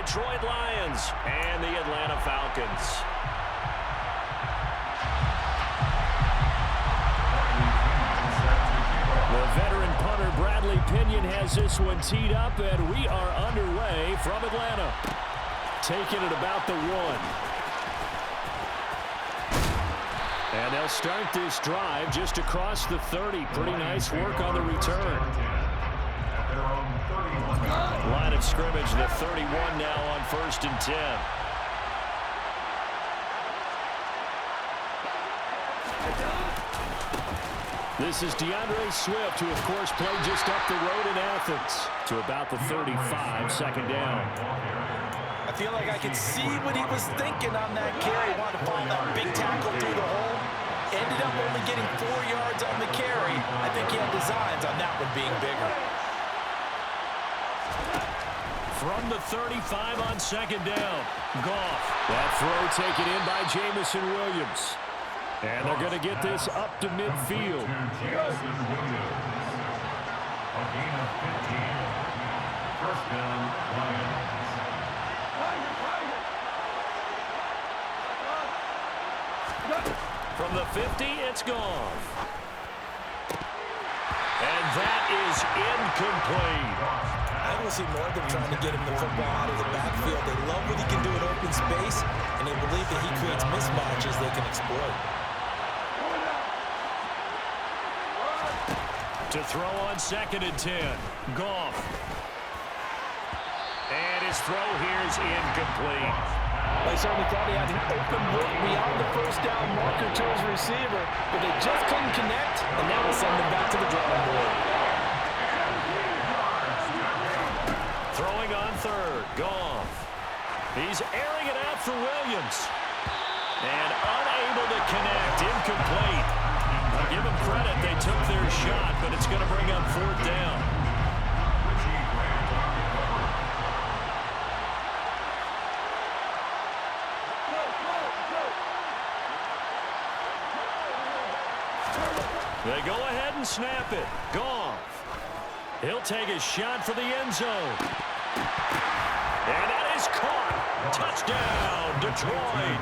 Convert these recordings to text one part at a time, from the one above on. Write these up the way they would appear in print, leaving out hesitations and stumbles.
Detroit Lions and the Atlanta Falcons. The veteran punter Bradley Pinion has this one teed up, and we are underway from Atlanta. Taking it about the 1. And they'll start this drive just across the 30. Pretty nice work on the return. Line of scrimmage, the 31 now on 1st and 10. This is DeAndre Swift, who, of course, played just up the road in Athens to about the 35, 2nd down. I feel like I can see what he was thinking on that carry. Wanted to find that big tackle through the hole. Ended up only getting 4 yards on the carry. I think he had designs on that one being bigger. From the 35 on 2nd down, Goff. That throw taken in by Jameson Williams. And they're going to get this up to midfield. Jameson Williams. A gain of 15. 1st down, Lions. From the 50, it's Goff. And that is incomplete. I want to see more of them trying to get him the football out of the backfield. They love what he can do in open space, and they believe that he creates mismatches they can exploit. To throw on 2nd and 10, Goff. And his throw here is incomplete. They certainly thought he had an open look beyond the 1st down marker to his receiver, but they just couldn't connect, and now we'll send them back to the drawing board. Throwing on 3rd, Goff. He's airing it out for Williams. And unable to connect, incomplete. I'll give them credit, they took their shot, but it's going to bring up 4th down. They go ahead and snap it. Goff. He'll take a shot for the end zone. And that is caught. Touchdown, Detroit.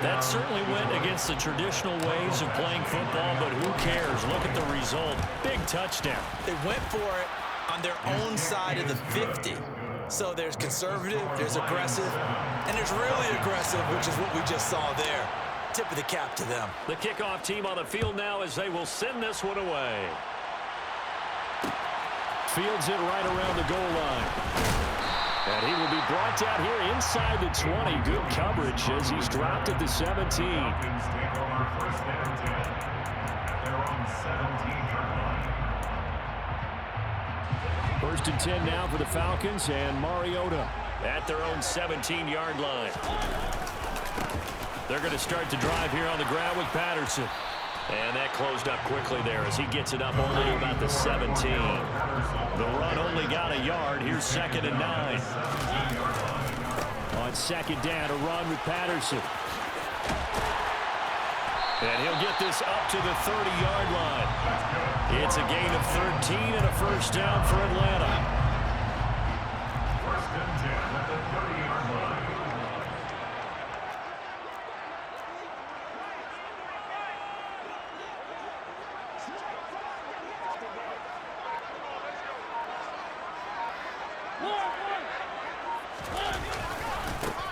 That certainly went against the traditional ways of playing football, but who cares? Look at the result. Big touchdown. They went for it on their own side of the 50. So there's conservative, there's aggressive, and there's really aggressive, which is what we just saw there. Tip of the cap to them. The kickoff team on the field now as they will send this one away. Fields it right around the goal line. And he will be brought down here inside the 20. Good coverage as he's dropped at the 17. Falcons take over 1st and 10 at their own 17-yard line. 1st and 10 now for the Falcons, and Mariota at their own 17-yard line. They're going to start the drive here on the ground with Patterson. And that closed up quickly there as he gets it up only about the 17. The run only got a yard. Here's 2nd and 9. On 2nd down, a run with Patterson. And he'll get this up to the 30-yard line. It's a gain of 13 and a 1st down for Atlanta. 1st and 10 at the 30-yard line.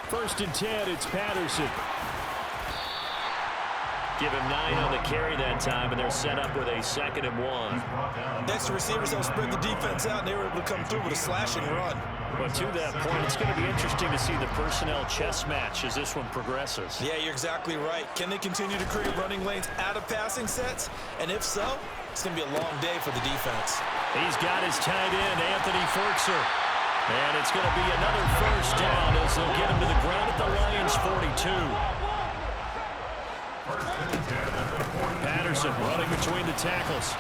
First and 10, it's Patterson. Give him 9 on the carry that time, and they're set up with a 2nd and 1. Next to receivers, they'll spread the defense out, and they were able to come through with a slashing run. But to that point, it's going to be interesting to see the personnel chess match as this one progresses. Yeah, you're exactly right. Can they continue to create running lanes out of passing sets? And if so, it's going to be a long day for the defense. He's got his tight end, Anthony Firkser. And it's going to be another 1st down as they'll get him to the ground at the Lions' 42. Patterson running between the tackles.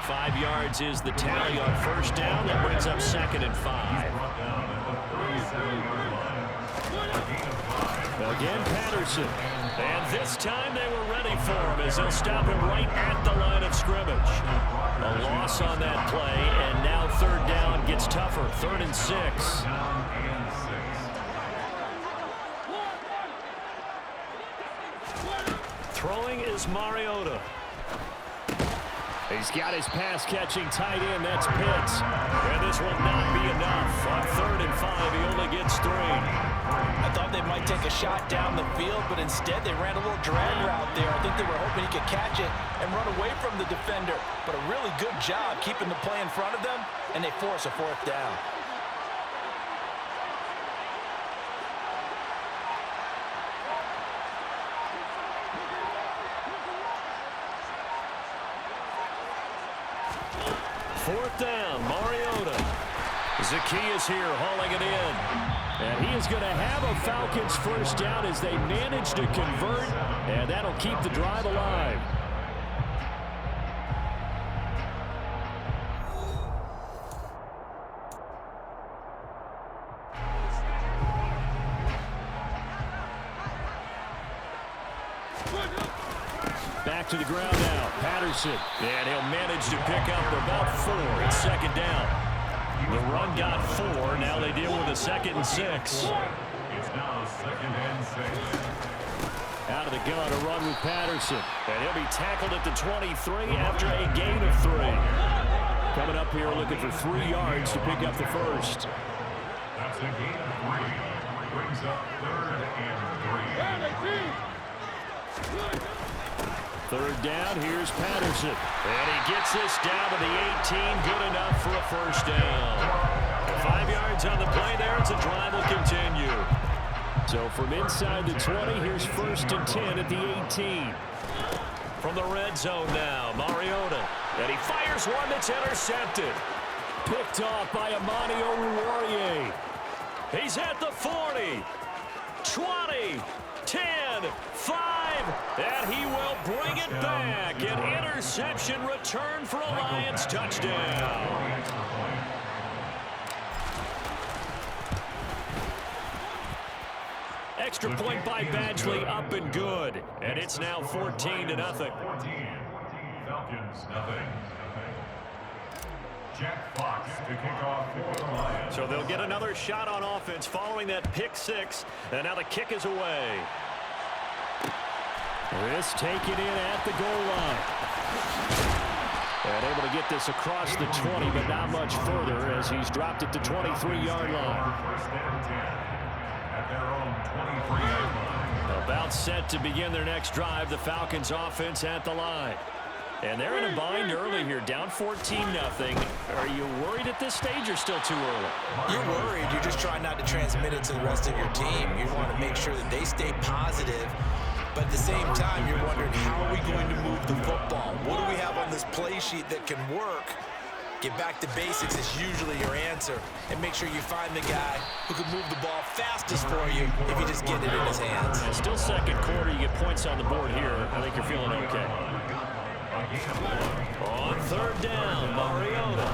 5 yards is the tally on 1st down. That brings up 2nd and 5. Again, Patterson. And this time they were ready for him as they'll stop him right at the line of scrimmage. A loss on that play, and now third down gets tougher. 3rd and 6. Throwing is Mariota. He's got his pass-catching tight end. That's Pitts. And this will not be enough. On 3rd and 5, he only gets 3. I thought they might take a shot down the field, but instead they ran a little drag route there. I think they were hoping he could catch it and run away from the defender. But a really good job keeping the play in front of them, and they force a 4th down. Fourth down, Mariota. Zaccheaus here hauling it in. And he is going to have a Falcons first down as they manage to convert, and that'll keep the drive alive. Back to the ground now, Patterson. And he'll manage to pick up about 4. It's 2nd down. The run got 4. Now they deal with a 2nd and 6. It's now 2nd and 6. Out of the gun, a run with Patterson. And he'll be tackled at the 23 after a gain of 3. Coming up here looking for 3 yards to pick up the first. That's a gain of 3. Brings up 3rd and 3. 3rd down, here's Patterson. And he gets this down to the 18. Good enough for a first down. 5 yards on the play there as the drive will continue. So from inside the 20, here's 1st and 10 at the 18. From the red zone now, Mariota. And he fires one that's intercepted. Picked off by Amani Oruwariye. He's at the 40, 20, 10, 5, and he will bring it back. An interception return for a Lions touchdown. Extra point by Badgley, up and good. And it's now 14-0. 14. Falcons, nothing. Jack Fox to kick off for the Lions. So they'll get another shot on offense following that pick 6. And now the kick is away. This taken in at the goal line. And able to get this across the 20, but not much further as he's dropped it to 23-yard line. 1st and 10 at their own 23-yard line. About set to begin their next drive, the Falcons offense at the line. And they're in a bind early here, down 14-0. Are you worried at this stage or still too early? You're worried. You're just trying not to transmit it to the rest of your team. You want to make sure that they stay positive. But at the same time, you're wondering, how are we going to move the football? What do we have on this play sheet that can work? Get back to basics is usually your answer. And make sure you find the guy who can move the ball fastest for you if you just get it in his hands. Still 2nd quarter, you get points on the board here. I think you're feeling okay. On 3rd down, Mariota.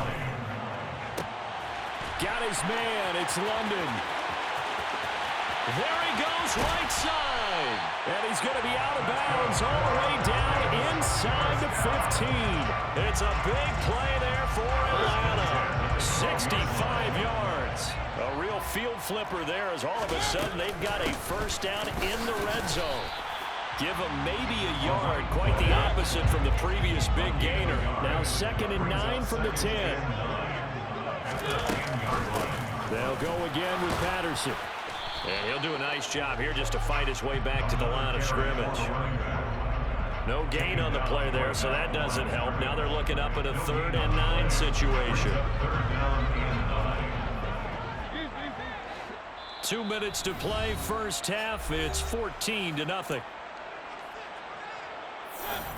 Got his man, it's London. There he goes, right side. And he's going to be out of bounds all the way down inside the 15. It's a big play there for Atlanta. 65 yards. A real field flipper there as all of a sudden they've got a first down in the red zone. Give them maybe a yard, quite the opposite from the previous big gainer. Now 2nd and 9 from the 10. They'll go again with Patterson. And he'll do a nice job here just to fight his way back to the line of scrimmage. No gain on the play there, so that doesn't help. Now they're looking up at a 3rd and 9 situation. 2 minutes to play, first half. It's 14-0.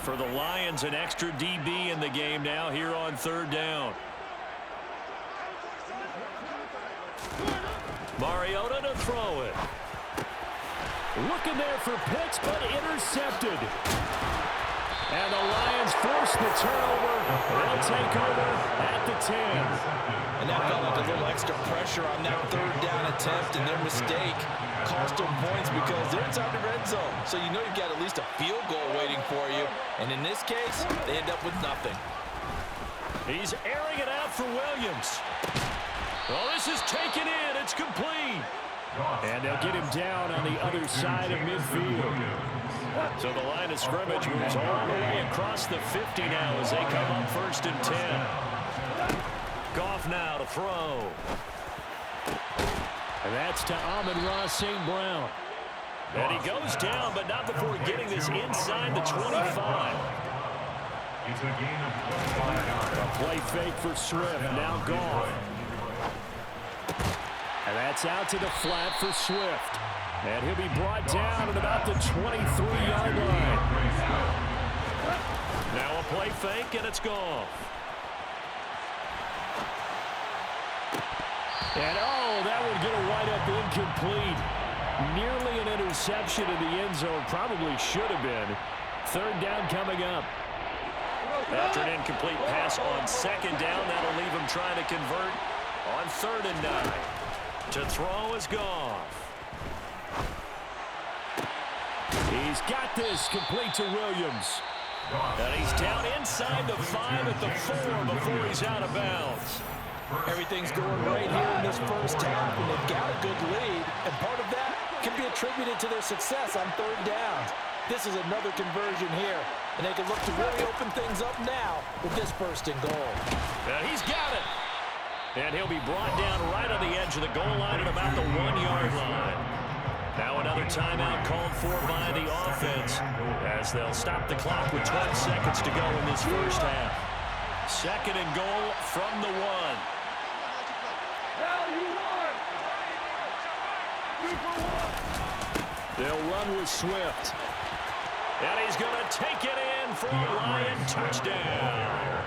For the Lions, an extra DB in the game now here on 3rd down. Mariota to throw it. Looking there for Pitts, but intercepted. And the Lions force the turnover. They'll take over at the 10. And that felt like a little extra pressure on that 3rd down attempt, and their mistake cost them points because they're inside the red zone. So you know you've got at least a field goal waiting for you. And in this case, they end up with nothing. He's airing it out for Williams. Well, this is taken in. It's complete. And they'll get him down on the other side of midfield. So the line of scrimmage moves all the way across the 50 now as they come up 1st and 10. Goff now to throw. And that's to Amon-Ra St. Brown. And he goes down, but not before getting this inside the 25. It's a gain of 25 yards. A play fake for Swift. Now Goff. And that's out to the flat for Swift. And he'll be brought down at about the 23-yard line. Now a play fake, and it's Goff. And, oh, that would get a wide-up incomplete. Nearly an interception in the end zone. Probably should have been. 3rd down coming up. After an incomplete pass on 2nd down, that'll leave him trying to convert on 3rd and 9. To throw is Goff. He's got this complete to Williams. And he's down inside the 5 at the 4 before he's out of bounds. Everything's going right here in this first half, and they've got a good lead. And part of that can be attributed to their success on 3rd downs. This is another conversion here, and they can look to really open things up now with this 1st and goal. And he's got it. And he'll be brought down right on the edge of the goal line at about the 1-yard line. Now another timeout called for by the offense as they'll stop the clock with 12 seconds to go in this first half. 2nd and goal from the 1. They'll run with Swift. And he's going to take it in for a Lion touchdown.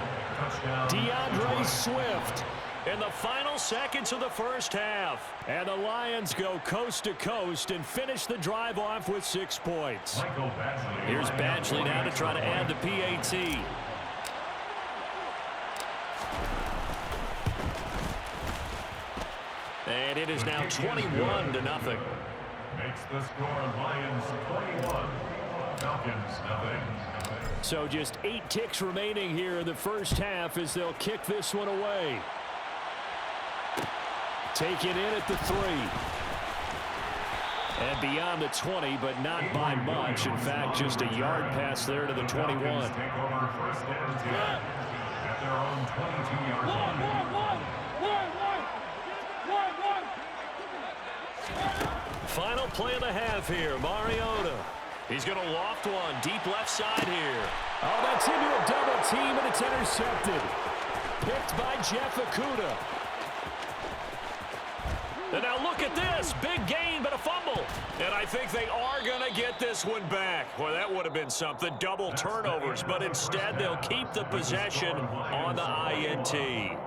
DeAndre Swift in the final seconds of the first half. And the Lions go coast to coast and finish the drive off with 6 points. Here's Badgley now to try to add the PAT. And it is now 21-0. Makes the score Lions 21, Falcons nothing. So just 8 ticks remaining here in the first half as they'll kick this one away. Take it in at the 3. And beyond the 20, but not by much. In fact, just a yard pass there to the 21. Take over 1st and 10 at their own 22-yard line. Final play of the half here, Mariota. He's going to loft one, deep left side here. Oh, that's into a double team, and it's intercepted. Picked by Jeff Okudah. And now look at this. Big gain, but a fumble. And I think they are going to get this one back. Well, that would have been something. Double turnovers, but instead they'll keep the possession on the INT.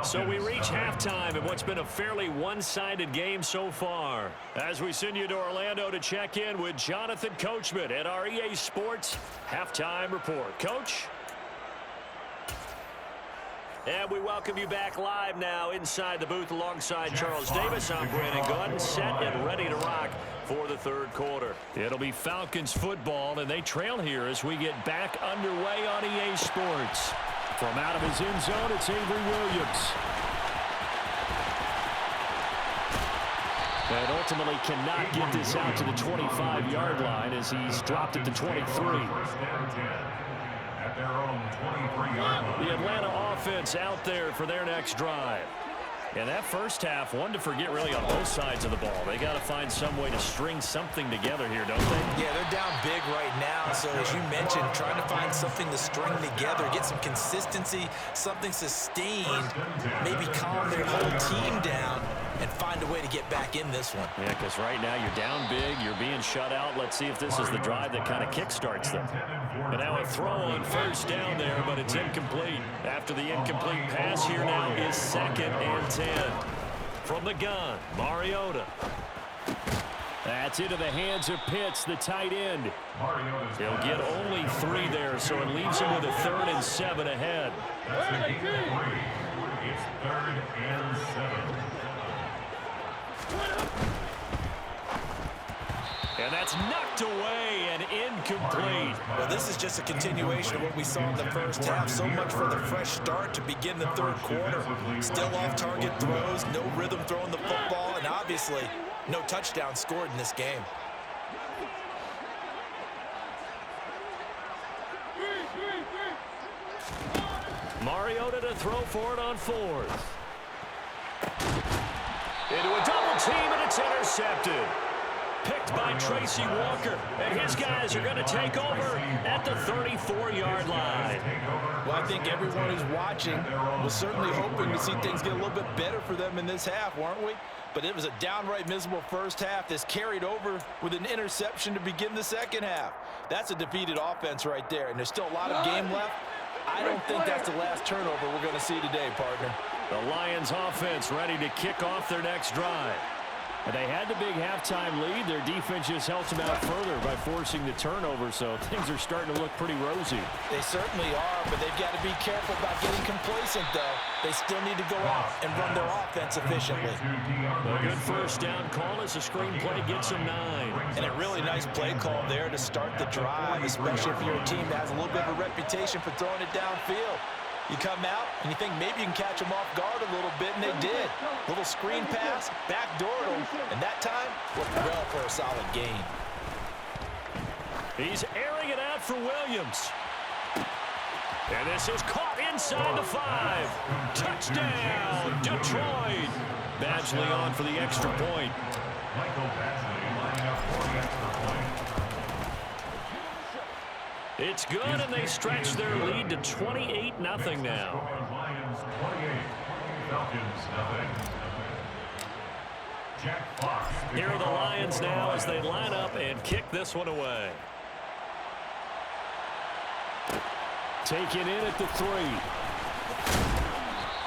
So we reach halftime in what's been a fairly one-sided game so far. As we send you to Orlando to check in with Jonathan Coachman at our EA Sports Halftime Report. Coach? And we welcome you back live now inside the booth alongside Charles Davis. I'm Brandon Gaudin, set and ready to rock for the 3rd quarter. It'll be Falcons football, and they trail here as we get back underway on EA Sports. From out of his end zone, it's Avery Williams. And ultimately cannot get this out to the 25-yard line as he's dropped at the 23. At their own 23-yard line. The Atlanta offense out there for their next drive. And that first half, one to forget really on both sides of the ball. They got to find some way to string something together here, don't they? Yeah, they're down big right now. So as you mentioned, trying to find something to string together, get some consistency, something sustained, maybe calm their whole team down and find a way to get back in this one. Yeah, because right now you're down big, you're being shut out. Let's see if this is the drive that kind of kickstarts them. And now a throw on 1st down there, but it's incomplete. After the incomplete pass, here now is 2nd and 10. From the gun, Mariota. That's into the hands of Pitts, the tight end. He'll get only 3 there, so it leaves him with a 3rd and 7 ahead. That's a gain of 3. It's 3rd and 7. And that's knocked away and incomplete. Well, this is just a continuation of what we saw in the first half. So much for the fresh start to begin the third quarter. Still off-target throws, no rhythm throwing the football, and obviously no touchdown scored in this game. Mariota to throw for it on fourth. Into a double team, and it's intercepted. Picked by Tracy Walker, and his guys are going to take over at the 34-yard line. Well, I think everyone who's watching was certainly hoping to see things get a little bit better for them in this half, weren't we? But it was a downright miserable first half that's carried over with an interception to begin the second half. That's a defeated offense right there, and there's still a lot of game left. I don't think that's the last turnover we're going to see today, partner. The Lions offense ready to kick off their next drive. And they had the big halftime lead. Their defense just helped them out further by forcing the turnover, so things are starting to look pretty rosy. They certainly are, but they've got to be careful about getting complacent, though. They still need to go out and run their offense efficiently. A good first down call as the screenplay gets them 9. And a really nice play call there to start the drive, especially if you're a team that has a little bit of a reputation for throwing it downfield. You come out, and you think maybe you can catch them off guard a little bit, and they did. Little screen pass, backdoored them, and that time worked well for a solid gain. He's airing it out for Williams. And this is caught inside the 5. Touchdown, Detroit. Badgley on for the extra point. Michael Badgley lining up for the extra point. It's good, and they stretch their lead to 28-0 now. Lions 28, Falcons nothing. Jack Fox. Here are the Lions now as they line up and kick this one away. Taken in at the 3.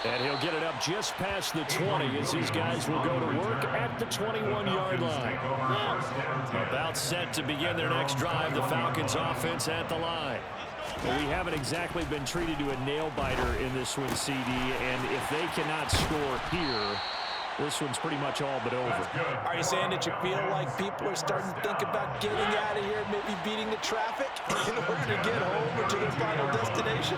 And he'll get it up just past the 20 as these guys will go to work at the 21-yard line. About set to begin their next drive, the Falcons offense at the line. Well, we haven't exactly been treated to a nail-biter in this one, CD, and if they cannot score here, this one's pretty much all but over. Are you saying that you feel like people are starting to think about getting out of here, maybe beating the traffic in order to get home or to their final destination?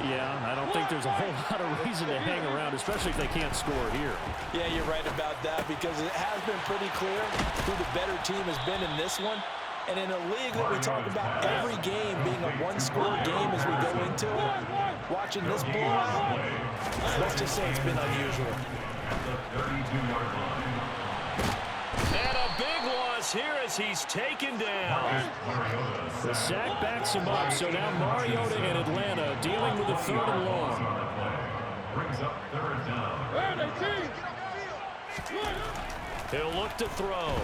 Yeah, I don't think there's a whole lot of reason to hang around, especially if they can't score here. Yeah, you're right about that because it has been pretty clear who the better team has been in this one. And in a league that we talk about every game being a one-score game as we go into it, watching this blowout, let's just say it's been unusual. And a big loss here as he's taken down. The sack backs him up, so now Mariota and Atlanta dealing with a 3rd and long. Brings up 3rd down. He'll look to throw.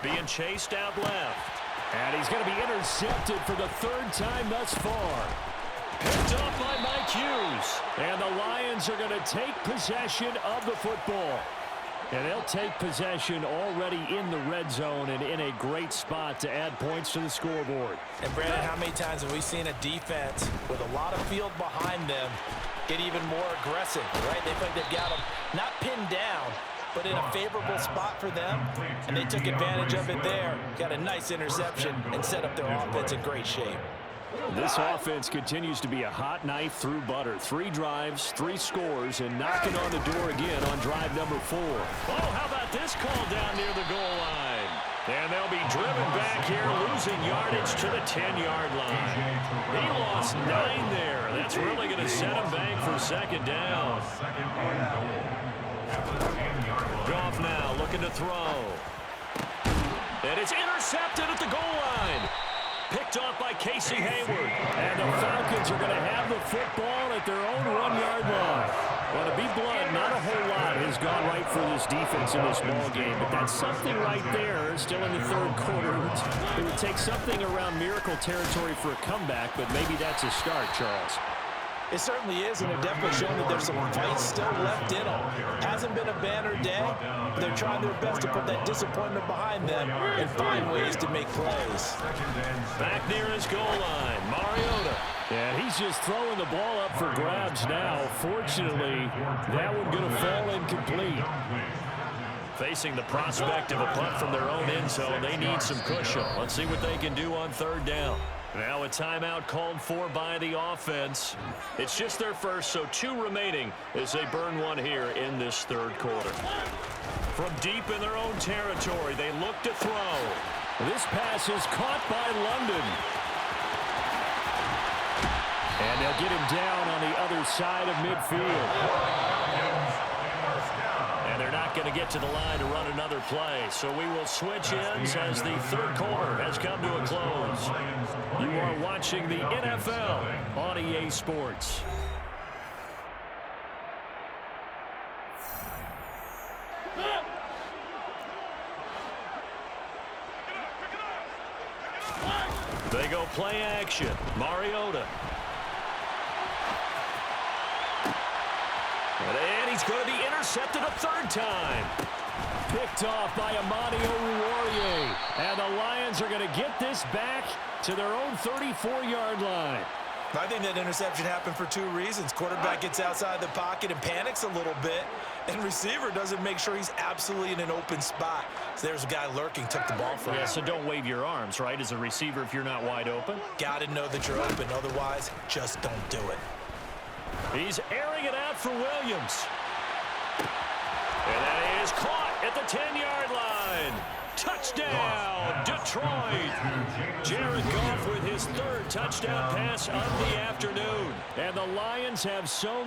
Being chased out left. And he's going to be intercepted for the 3rd time thus far. Picked up by Mike Hughes. And the Lions are going to take possession of the football. And they'll take possession already in the red zone and in a great spot to add points to the scoreboard. And Brandon, how many times have we seen a defense with a lot of field behind them get even more aggressive, right? They think they've got them not pinned down, but in a favorable spot for them, and they took advantage of it there. Got a nice interception and set up their offense in great shape. This offense continues to be a hot knife through butter. 3 drives, 3 scores, and knocking on the door again on drive number 4. Oh, how about this call down near the goal line? And they'll be driven back here, losing yardage to the 10-yard line. He lost 9 there. That's really going to set him back for 2nd down. Goff now looking to throw. And it's intercepted at the goal line. Picked off by Casey Hayward. And the Falcons are going to have the football at their own 1-yard line. Well, to be blunt, not a whole lot has gone right for this defense in this ball game, but that's something right there still in the 3rd quarter. It would take something around miracle territory for a comeback, but maybe that's a start, Charles. It certainly is, and they're definitely showing that there's some fight still left in them. Hasn't been a banner day, but they're trying their best to put that disappointment behind them and find ways to make plays. Back near his goal line, Mariota. And he's just throwing the ball up for grabs now. Fortunately, that one going to fall incomplete. Facing the prospect of a punt from their own end zone, they need some cushion. Let's see what they can do on third down. Now a timeout called for by the offense. It's just their first, so 2 remaining as they burn one here in this third quarter. From deep in their own territory, they look to throw. This pass is caught by London. And they'll get him down on the other side of midfield. And they're not going to get to the line to run another play. So we will switch ends as the third quarter has come to a close. You are watching the NFL on EA Sports. They go play action. Mariota. And he's going to be intercepted a third time. Picked off by Amani Oruwariye. And the Lions are going to get this back to their own 34-yard line. I think that interception happened for 2 reasons. Quarterback gets outside the pocket and panics a little bit, and receiver doesn't make sure he's absolutely in an open spot. So there's a guy lurking, took the ball from him. Yeah, so don't wave your arms, right, as a receiver if you're not wide open. Got to know that you're open. Otherwise, just don't do it. He's airing it out for Williams. And that is caught at the 10-yard line. Touchdown, Detroit. Jared Goff with his 3rd touchdown pass of the afternoon. And the Lions have so